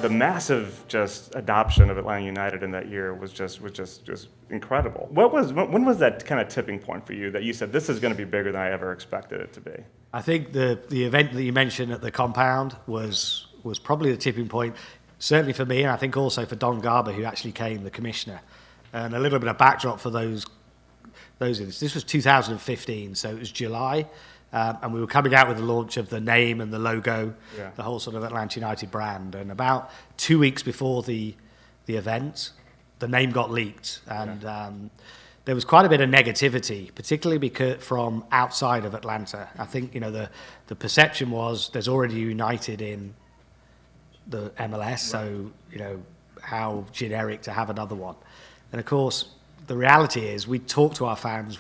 the massive just adoption of Atlanta United in that year was just incredible. When was that kind of tipping point for you that you said, this is going to be bigger than I ever expected it to be? I think the event that you mentioned at the compound was probably the tipping point, certainly for me, and I think also for Don Garber, who actually became the commissioner. And a little bit of backdrop for those. This was 2015, so it was July, and we were coming out with the launch of the name and the logo, the whole sort of Atlanta United brand. And about 2 weeks before the event, the name got leaked, and there was quite a bit of negativity, particularly from outside of Atlanta. I think the perception was there's already United in the MLS, so how generic to have another one. And of course, the reality is we talk to our fans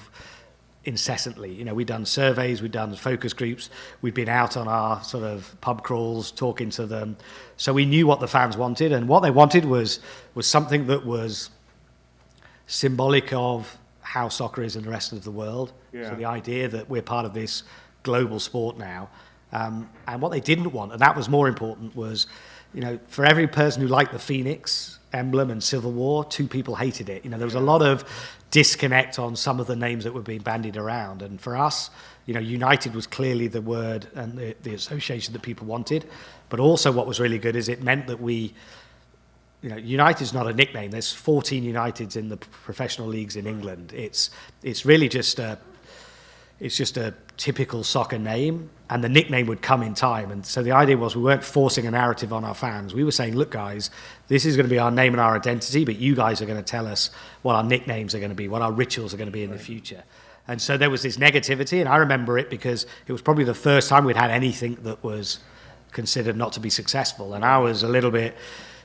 incessantly. We've done surveys, we've done focus groups, we've been out on our sort of pub crawls talking to them. So we knew what the fans wanted, and what they wanted was something that was symbolic of how soccer is in the rest of the world. So the idea that we're part of this global sport now. And what they didn't want, and that was more important, was for every person who liked the Phoenix emblem and Civil War, 2 people hated it. There was a lot of disconnect on some of the names that were being bandied around. And for us, United was clearly the word and the association that people wanted. But also what was really good is it meant that United's not a nickname. There's 14 Uniteds in the professional leagues in England. It's really just a typical soccer name, and the nickname would come in time. And so the idea was we weren't forcing a narrative on our fans. We were saying, look, guys, this is going to be our name and our identity, but you guys are going to tell us what our nicknames are going to be, what our rituals are going to be in the future. And so there was this negativity, and I remember it because it was probably the first time we'd had anything that was considered not to be successful. And I was a little bit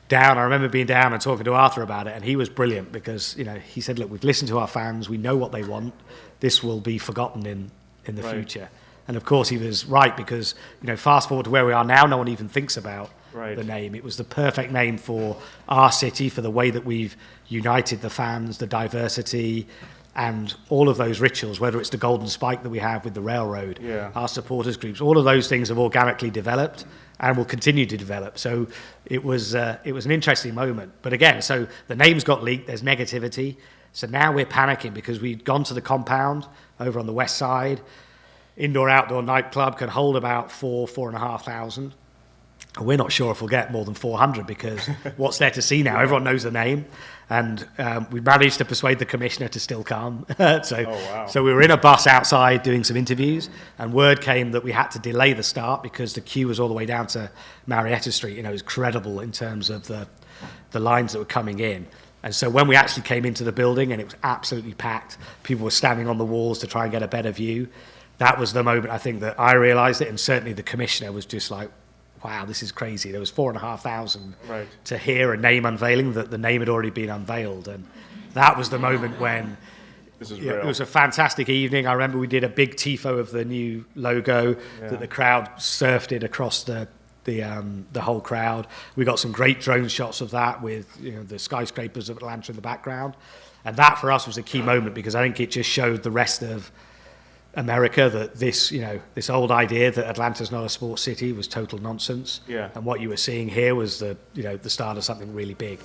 down. I remember being down and talking to Arthur about it, and he was brilliant because he said, look, we've listened to our fans, we know what they want, this will be forgotten in the future. And of course he was right, because fast forward to where we are now, no one even thinks about the name. It was the perfect name for our city, for the way that we've united the fans, the diversity, and all of those rituals, whether it's the golden spike that we have with the railroad, our supporters groups, all of those things have organically developed and will continue to develop. So it was an interesting moment. But again, so the names got leaked, there's negativity. So now we're panicking because we'd gone to the compound over on the west side. Indoor-outdoor nightclub can hold about 4,500. And we're not sure if we'll get more than 400 because what's there to see now? Everyone knows the name. And we managed to persuade the commissioner to still come. So we were in a bus outside doing some interviews, and word came that we had to delay the start because the queue was all the way down to Marietta Street. It was credible in terms of the lines that were coming in. And so when we actually came into the building and it was absolutely packed, people were standing on the walls to try and get a better view. That was the moment I think that I realised it, and certainly the commissioner was just like, wow, this is crazy. There was 4,500 to hear a name unveiling, that the name had already been unveiled. And that was the moment when it was a fantastic evening. I remember we did a big tifo of the new logo that the crowd surfed it across the whole crowd. We got some great drone shots of that with the skyscrapers of Atlanta in the background. And that for us was a key moment because I think it just showed the rest of America that this old idea that Atlanta's not a sports city was total nonsense. And what you were seeing here was the start of something really big.